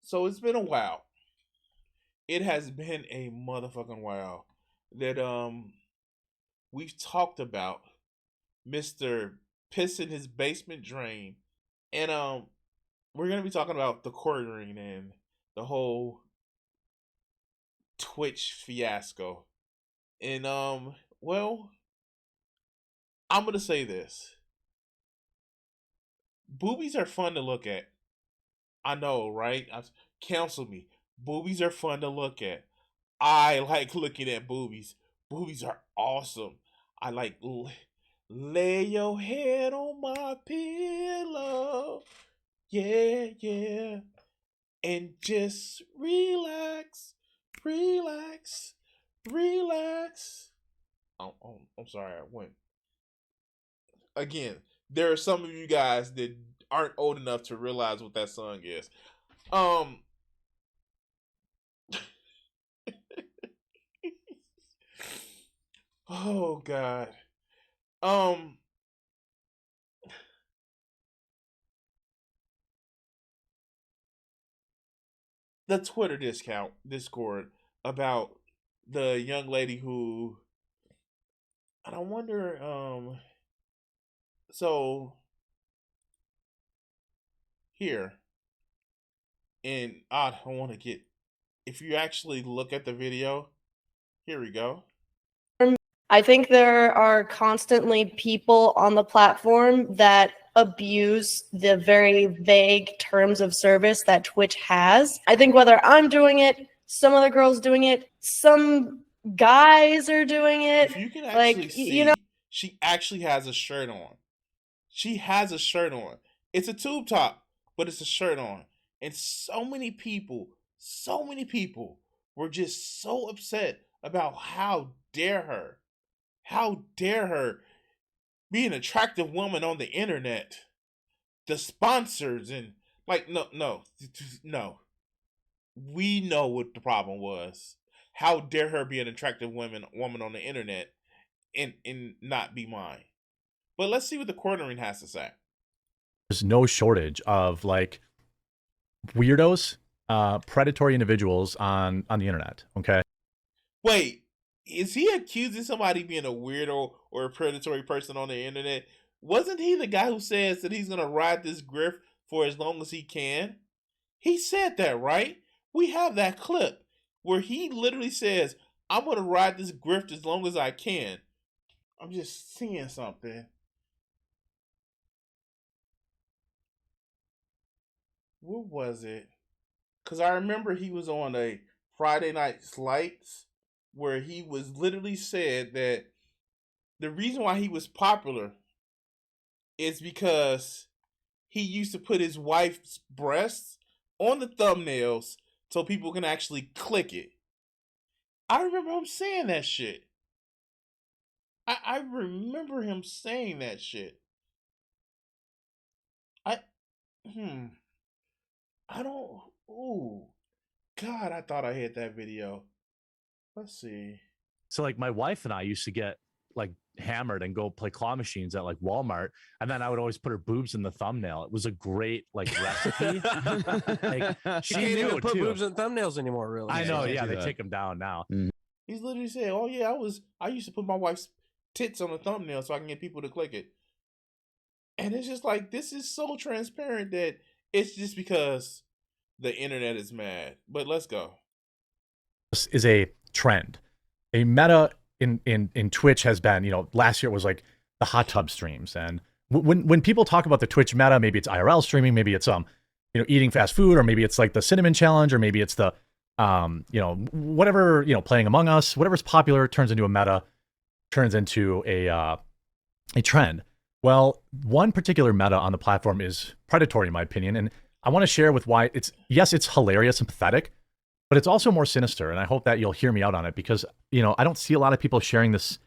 So it's been a while. It has been a motherfucking while that we've talked about Mister Piss in his basement drain, and we're gonna be talking about the quartering and the whole Twitch fiasco. And well, I'm gonna say this: boobies are fun to look at. I know, right? Counsel me. Boobies are fun to look at. I like looking at boobies. Boobies are awesome. I like lay your head on my pillow. Yeah, yeah. And just relax, relax, relax. I'm sorry, I went. Again, there are some of you guys that aren't old enough to realize what that song is. Um, oh God. Um, the Twitter Discord about the young lady who, and I wonder, so here, and I want to get, if you actually look at the video, here we go. I think there are constantly people on the platform that abuse the very vague terms of service that Twitch has. I think whether I'm doing it, some other girls doing it, some guys are doing it. If you can actually like, see, she actually has a shirt on. She has a shirt on. It's a tube top, but it's a shirt on. And so many people were just so upset about how dare her be an attractive woman on the internet. The sponsors and like no. We know what the problem was. How dare her be an attractive woman on the internet and not be mine? But let's see what the quartering has to say. There's no shortage of like weirdos, predatory individuals on the internet. Okay. Wait, is he accusing somebody being a weirdo or a predatory person on the internet? Wasn't he the guy who says that he's gonna ride this grift for as long as he can? He said that, right? We have that clip where he literally says, "I'm gonna ride this grift as long as I can." I'm just seeing something. What was it? Because I remember he was on a Friday Night Lights where he was literally said that the reason why he was popular is because he used to put his wife's breasts on the thumbnails so people can actually click it. I remember him saying that shit. I remember him saying that shit. I hmm. I don't. Ooh, God! I thought I had that video. Let's see. So like my wife and I used to get like hammered and go play claw machines at like Walmart, and then I would always put her boobs in the thumbnail. It was a great like recipe. Like, she can't even put boobs in thumbnails anymore. Really, I know. Yeah, they take them down now. He's literally saying, "Oh yeah, I used to put my wife's tits on the thumbnail so I can get people to click it." And it's just like this is so transparent that it's just because the internet is mad. But let's go. This is a trend. A meta in Twitch has been, you know, last year it was like the hot tub streams. And when people talk about the Twitch meta, maybe it's IRL streaming, maybe it's you know, eating fast food, or maybe it's like the cinnamon challenge, or maybe it's the you know, whatever, you know, playing Among Us, whatever's popular turns into a meta, turns into a trend. Well, one particular meta on the platform is predatory, in my opinion, and I want to share with why it's hilarious and pathetic, but it's also more sinister, and I hope that you'll hear me out on it because, you know, I don't see a lot of people sharing this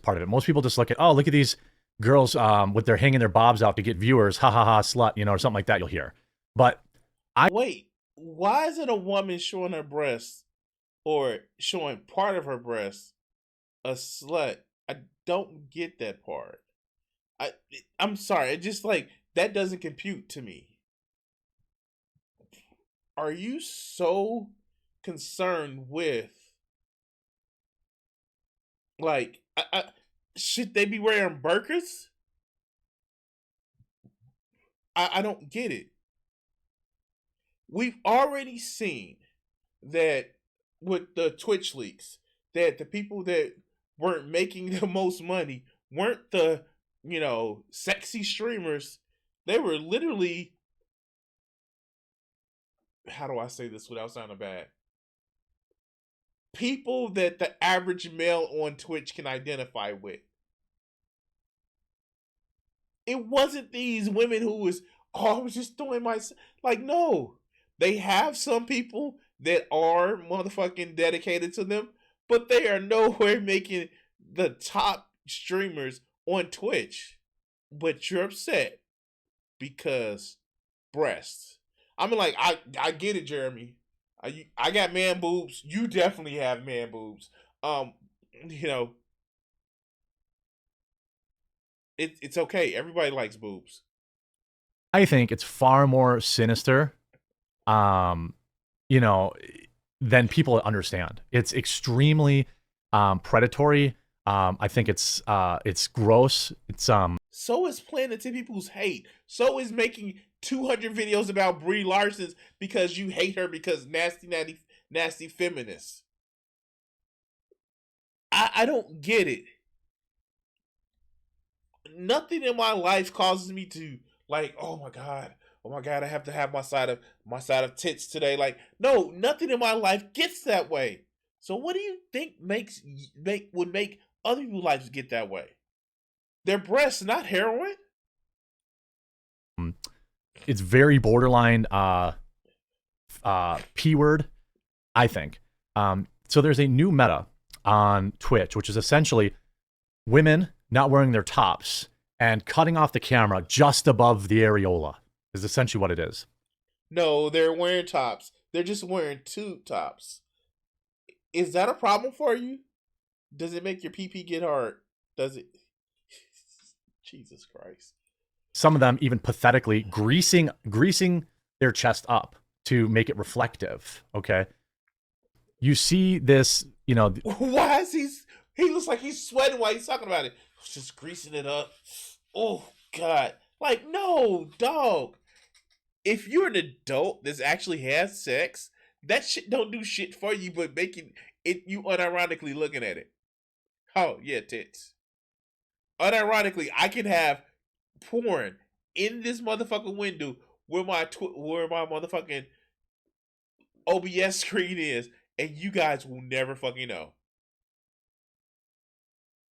part of it. Most people just look at these girls with their hanging their bobs out to get viewers, ha ha ha, slut, you know, or something like that you'll hear. But wait, why is it a woman showing her breasts or showing part of her breasts a slut? I don't get that part. I'm sorry, it just like that doesn't compute to me. are you so concerned with, like, should they be wearing burqas? I don't get it. We've already seen that with the Twitch leaks, that the people that weren't making the most money weren't the, sexy streamers. They were literally, how do I say this without sounding bad? People that the average male on Twitch can identify with. It wasn't these women who was, I was just doing my, like, no. They have some people that are motherfucking dedicated to them, but they are nowhere making the top streamers on Twitch. But you're upset because breasts. I mean, like, I get it, Jeremy. I got man boobs. You definitely have man boobs. You know, it's okay. Everybody likes boobs. I think it's far more sinister, than people understand. It's extremely predatory. I think it's gross. It's So is planning to people's hate. So is making 200 videos about Brie Larson because you hate her because nasty feminists. I don't get it. Nothing in my life causes me to, like, oh my god, I have to have my side of tits today. Like, no, nothing in my life gets that way. So what do you think would make other people's lives get that way? Their breasts, not heroin. It's very borderline P word, I think. So there's a new meta on Twitch, which is essentially women not wearing their tops and cutting off the camera just above the areola is essentially what it is. No, they're wearing tops. They're just wearing tube tops. Is that a problem for you? Does it make your pee get hard? Does it? Jesus Christ. Some of them even pathetically greasing their chest up to make it reflective. Okay. You see this, Why is he looks like he's sweating while he's talking about it. Just greasing it up. Oh God. Like, no, dog. If you're an adult that actually has sex, that shit don't do shit for you but making it you unironically looking at it. Oh, yeah, tits. Unironically, I can have porn in this motherfucking window where my motherfucking OBS screen is, and you guys will never fucking know.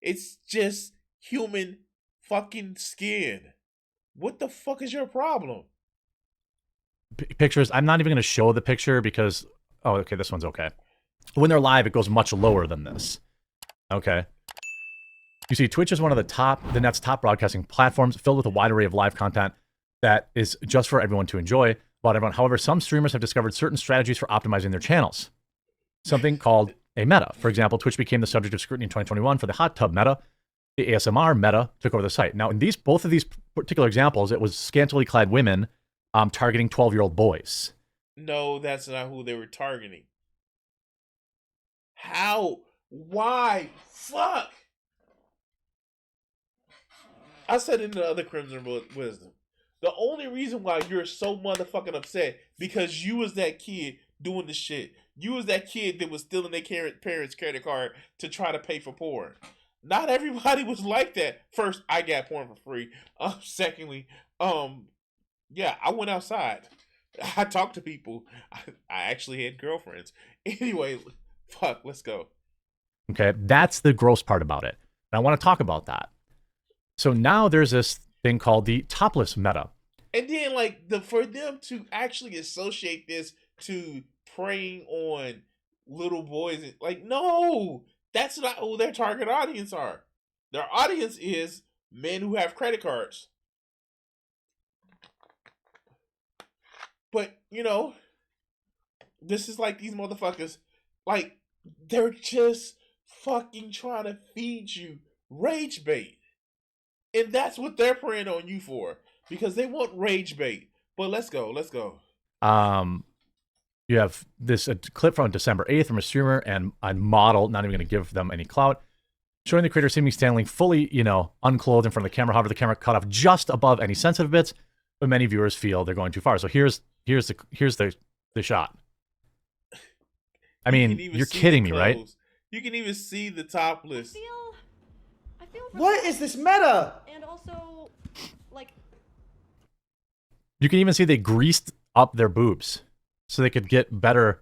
It's just human fucking skin. What the fuck is your problem? Pictures. I'm not even going to show the picture because, oh, okay, this one's okay. When they're live, it goes much lower than this. Okay. You see, Twitch is one of the net's top broadcasting platforms, filled with a wide array of live content that is just for everyone to enjoy. About everyone. However, some streamers have discovered certain strategies for optimizing their channels. Something called a meta. For example, Twitch became the subject of scrutiny in 2021 for the hot tub meta. The ASMR meta took over the site. Now, in both of these particular examples, it was scantily clad women targeting 12-year-old boys. No, that's not who they were targeting. How? Why? Fuck! I said in the other Crimson Wisdom, the only reason why you're so motherfucking upset because you was that kid doing the shit. You was that kid that was stealing their parents' credit card to try to pay for porn. Not everybody was like that. First, I got porn for free. Secondly, yeah, I went outside. I talked to people. I actually had girlfriends. Anyway, fuck, let's go. Okay, that's the gross part about it. And I want to talk about that. So now there's this thing called the topless meta. And then, like, for them to actually associate this to preying on little boys, like, no, that's not who their target audience are. Their audience is men who have credit cards. But, this is like these motherfuckers, like, they're just fucking trying to feed you rage bait. And that's what they're preying on you for. Because they want rage bait. But let's go. You have this clip from December 8th from a streamer and a model, not even going to give them any clout, showing the creator seemingly standing fully, unclothed in front of the camera. However, the camera cut off just above any sensitive bits, but many viewers feel they're going too far. So here's the shot. I mean, you're kidding me, right? You can even see the topless. I feel what is this meta? And also, like, you can even see they greased up their boobs so they could get better.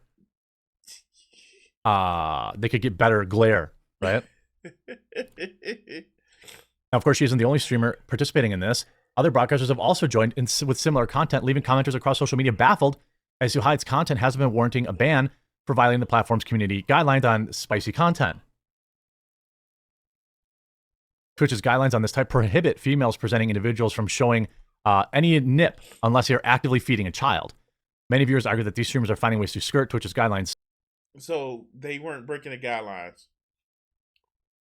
They could get better glare, right? Now, of course, she isn't the only streamer participating in this. Other broadcasters have also joined with similar content, leaving commenters across social media baffled as to how its content hasn't been warranting a ban for violating the platform's community guidelines on spicy content. Twitch's guidelines on this type prohibit females presenting individuals from showing any nip unless they are actively feeding a child. Many viewers argue that these streamers are finding ways to skirt Twitch's guidelines. So they weren't breaking the guidelines.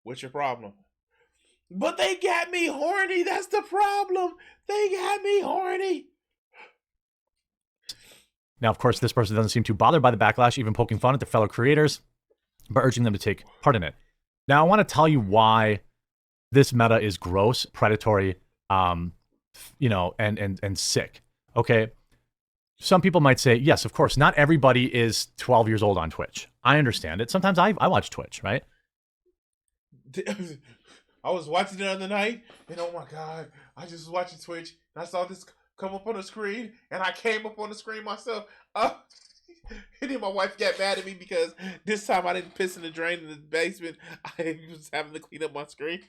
What's your problem? But they got me horny. That's the problem. They got me horny. Now, of course, this person doesn't seem too bothered by the backlash, even poking fun at their fellow creators, but urging them to take part in it. Now, I want to tell you why this meta is gross, predatory, and sick. Okay. Some people might say, yes, of course, not everybody is 12 years old on Twitch. I understand it. Sometimes I watch Twitch, right? I was watching the other night, and oh my God, I just was watching Twitch, and I saw this come up on the screen, and I came up on the screen myself. And then my wife got mad at me because this time I didn't piss in the drain in the basement. I was having to clean up my screen.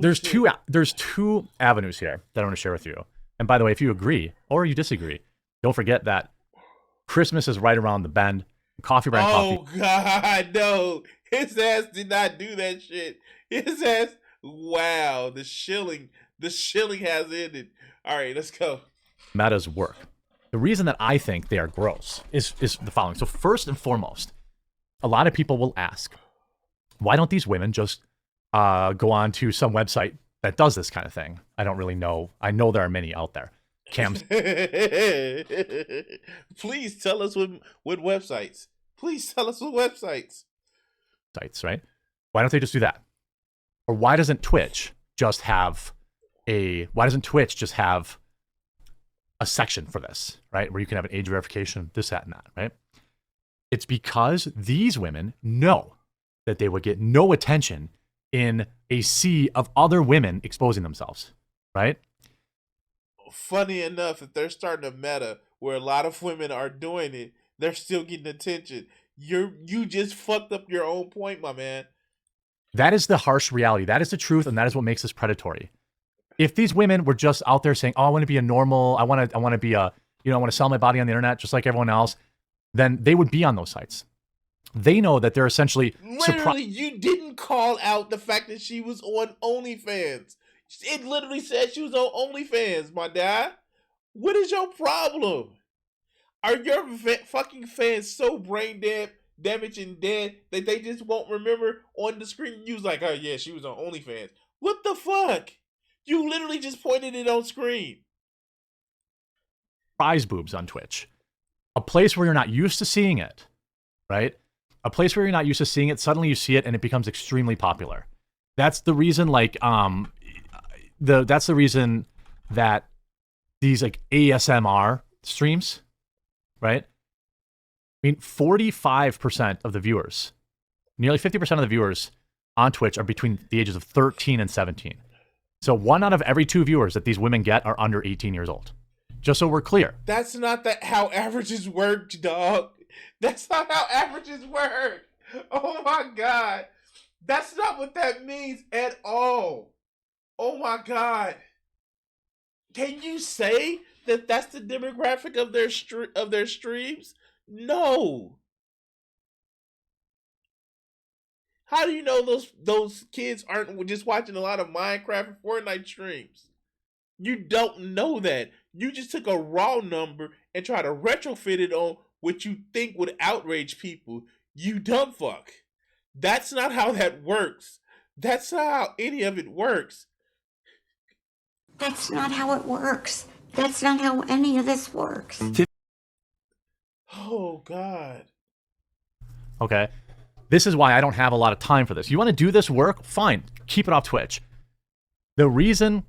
There's two avenues here that I want to share with you. And by the way, if you agree or you disagree, don't forget that Christmas is right around the bend. Coffee brand coffee. Oh God, no! His ass did not do that shit. His ass. Wow, the shilling has ended. All right, let's go. Metas work. The reason that I think they are gross is the following. So first and foremost, a lot of people will ask, why don't these women just go on to some website that does this kind of thing? I don't really know. I know there are many out there. Cams. Please tell us what websites. Please tell us what websites. Sites, right? Why don't they just do that? Or why doesn't Twitch just have a section for this, right? Where you can have an age verification, this, that, and that, right? It's because these women know that they would get no attention in a sea of other women exposing themselves, right? Funny enough, if they're starting a meta where a lot of women are doing it, they're still getting attention. You just fucked up your own point, my man. That is the harsh reality. That is the truth, and that is what makes this predatory. If these women were just out there saying, "Oh, I want to be a normal, I want to be a, I want to sell my body on the internet just like everyone else," then they would be on those sites. They know that they're essentially literally. You didn't call out the fact that she was on OnlyFans. It literally said she was on OnlyFans, my dad. What is your problem? Are your fucking fans so brain damaged and dead that they just won't remember on the screen? You was like, oh yeah, she was on OnlyFans. What the fuck? You literally just pointed it on screen. Prize boobs on Twitch. A place where you're not used to seeing it, right? A place where you're not used to seeing it, suddenly you see it and it becomes extremely popular. That's the reason, that's the reason that these ASMR streams, right? I mean, 45% of the viewers, nearly 50% of the viewers on Twitch are between the ages of 13 and 17. So 1 out of every 2 viewers that these women get are under 18 years old. Just so we're clear. That's not how averages work, dog. That's not how averages work. Oh my God. That's not what that means at all. Oh my God. Can you say that that's the demographic of their streams? No. How do you know those kids aren't just watching a lot of Minecraft and Fortnite streams? You don't know that. You just took a raw number and tried to retrofit it on what you think would outrage people. You dumb fuck. That's not how that works. That's not how any of it works. That's not how it works. That's not how any of this works. Oh God. Okay. This is why I don't have a lot of time for this. You want to do this work? Fine. Keep it off Twitch. The reason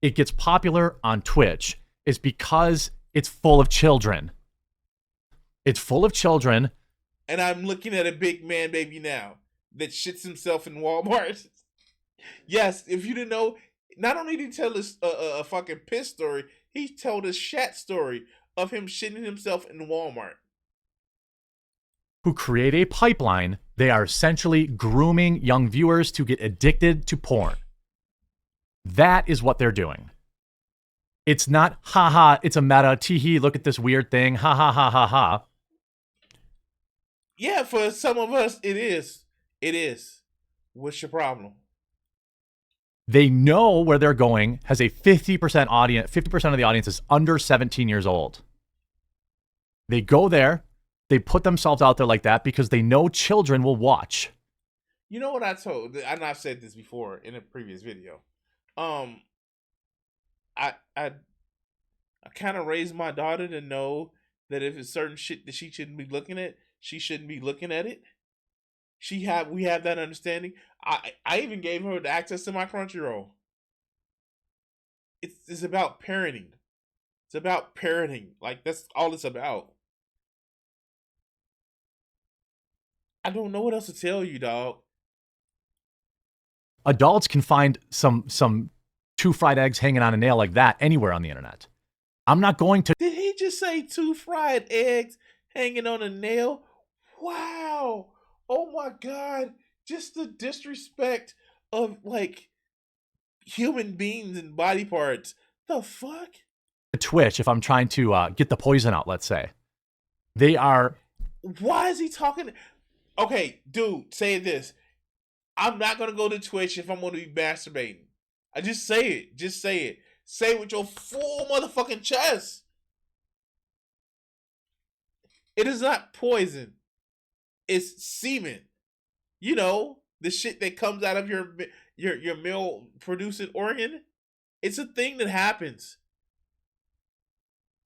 it gets popular on Twitch is because it's full of children. It's full of children. And I'm looking at a big man baby now that shits himself in Walmart. Yes, if you didn't know, not only did he tell us a fucking piss story, he told a shat story of him shitting himself in Walmart. Who create a pipeline. They are essentially grooming young viewers to get addicted to porn. That is what they're doing. It's not, haha, it's a meta, teehee, look at this weird thing, ha ha ha ha ha. Yeah, for some of us, it is. It is. What's your problem? They know where they're going, has a 50% audience, 50% of the audience is under 17 years old. They go there, they put themselves out there like that because they know children will watch. You know what I told? And I've said this before in a previous video. I kind of raised my daughter to know that if it's certain shit that she shouldn't be looking at, she shouldn't be looking at it. We have that understanding. I even gave her the access to my Crunchyroll. It's about parenting. It's about parenting. Like, that's all it's about. I don't know what else to tell you, dog. Adults can find some 2 fried eggs hanging on a nail like that anywhere on the internet. I'm not going to. Did he just say 2 fried eggs hanging on a nail? Wow. Oh my God. Just the disrespect of, like, human beings and body parts. The fuck? Twitch, if I'm trying to get the poison out, let's say. They are. Why is he talking? Okay, dude, say this. I'm not going to go to Twitch if I'm going to be masturbating. I just say it. Just say it. Say it with your full motherfucking chest. It is not poison. It's semen. You know, the shit that comes out of your male producing organ. It's a thing that happens.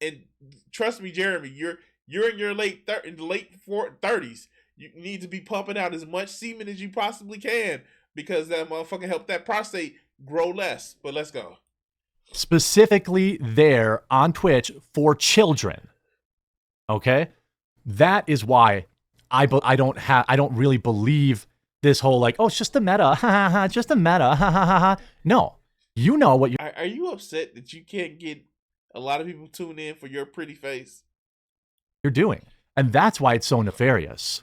And trust me, Jeremy, you're in your late 30s. You need to be pumping out as much semen as you possibly can because that motherfucker help that prostate grow less. But let's go. Specifically there on Twitch for children. Okay? That is why I don't really believe this whole like, oh, it's just a meta, ha ha ha, just a meta, ha ha ha ha. No. You know what you Are you upset that you can't get a lot of people tune in for your pretty face? you're doing. And that's why it's so nefarious.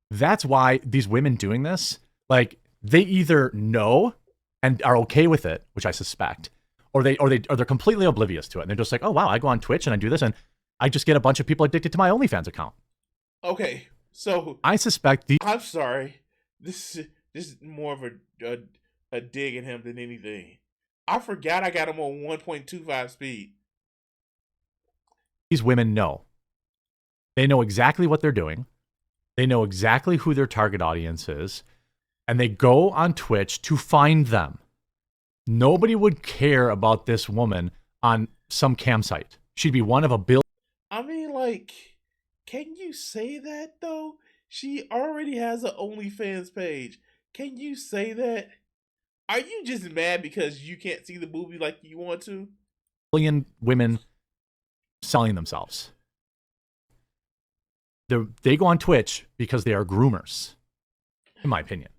That's why these women doing this, like, they either know and are okay with it, which I suspect, or they're completely oblivious to it. And they're just like, oh wow, I go on Twitch and I do this and I just get a bunch of people addicted to my OnlyFans account. Okay, so I suspect I'm sorry. This is more of a dig at him than anything. I forgot I got him on 1.25 speed. These women know. They know exactly what they're doing. They know exactly who their target audience is. And they go on Twitch to find them. Nobody would care about this woman on some campsite. She'd be one of a billion. I mean, like, can you say that, though? She already has an OnlyFans page. Can you say that? Are you just mad because you can't see the movie like you want to? Billion women selling themselves. They go on Twitch because they are groomers, in my opinion.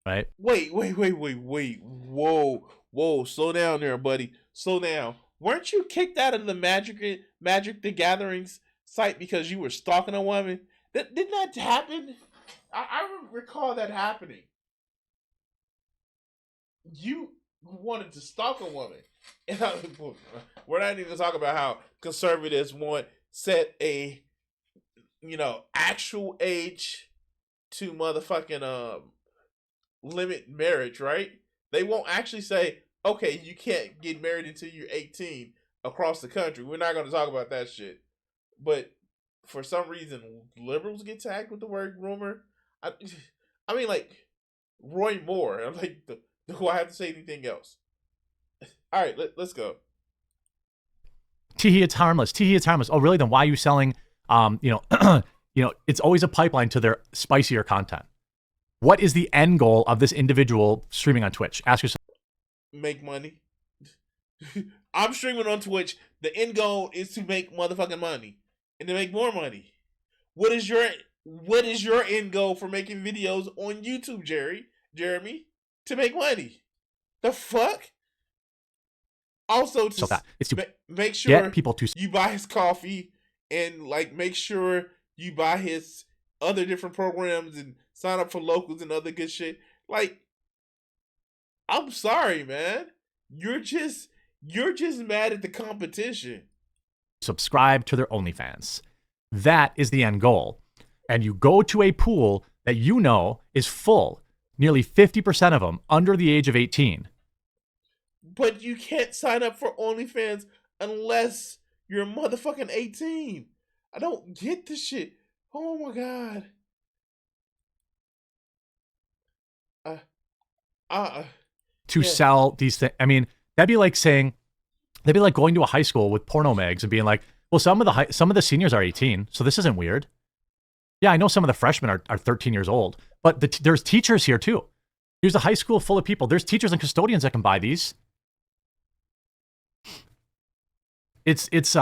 Right? Wait. Whoa. Slow down there, buddy. Slow down. Weren't you kicked out of the Magic the Gatherings site because you were stalking a woman? Didn't that happen? I recall that happening. You wanted to stalk a woman. And we're not even going to talk about how conservatives want set a, actual age to motherfucking limit marriage, right? They won't actually say, okay, you can't get married until you're 18 across the country. We're not going to talk about that shit. But for some reason, liberals get tagged with the word groomer. I mean, like, Roy Moore. I'm like, do I have to say anything else? All right, let's go. Teehee, it's harmless. Teehee, it's harmless. Oh, really? Then why are you selling, it's always a pipeline to their spicier content. What is the end goal of this individual streaming on Twitch? Ask yourself. Make money. I'm streaming on Twitch. The end goal is to make motherfucking money and to make more money. What is your end goal for making videos on YouTube, Jeremy? To make money. The fuck? Also, to make sure people to you buy his coffee and like make sure you buy his other different programs and sign up for locals and other good shit. Like, I'm sorry, man. You're just mad at the competition. Subscribe to their OnlyFans. That is the end goal. And you go to a pool that you know is full, nearly 50% of them under the age of 18. But you can't sign up for OnlyFans unless you're motherfucking 18. I don't get this shit. Oh my god. To sell these things. I mean, that'd be like going to a high school with porno mags and being like, well, some of the seniors are 18, so this isn't weird. Yeah, I know some of the freshmen are 13 years old, but there's teachers here too. Here's a high school full of people. There's teachers and custodians that can buy these. It's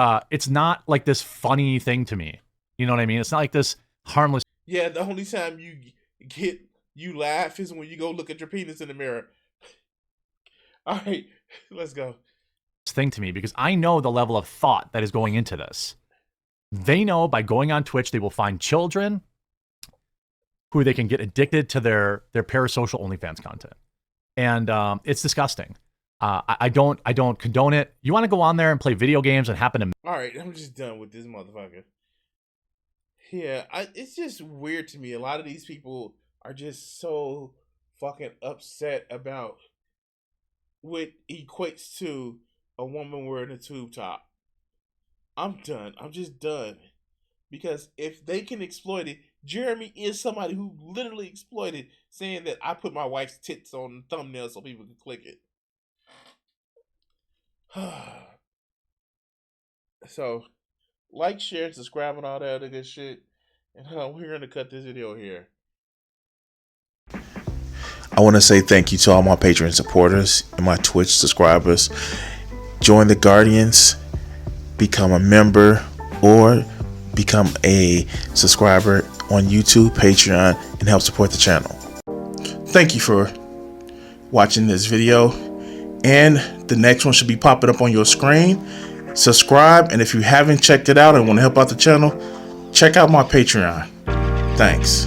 not like this funny thing to me. You know what I mean? It's not like this harmless. Yeah, the only time you laugh is when you go look at your penis in the mirror. All right, let's go. Thing to me, because I know the level of thought that is going into this. They know by going on Twitch, they will find children who they can get addicted to their parasocial OnlyFans content. And it's disgusting. I don't condone it. You want to go on there and play video games and happen to... All right, I'm just done with this motherfucker. Yeah, it's just weird to me. A lot of these people are just so fucking upset about what equates to a woman wearing a tube top. I'm done. I'm just done. Because if they can exploit it, Jeremy is somebody who literally exploited saying that I put my wife's tits on the thumbnail so people can click it. So, like, share, subscribe, and all that other good shit. And we're going to cut this video here. I want to say thank you to all my Patreon supporters and my Twitch subscribers. Join the Guardians, become a member, or become a subscriber on YouTube, Patreon, and help support the channel. Thank you for watching this video, and the next one should be popping up on your screen. Subscribe, and if you haven't checked it out and want to help out the channel, check out my Patreon. Thanks.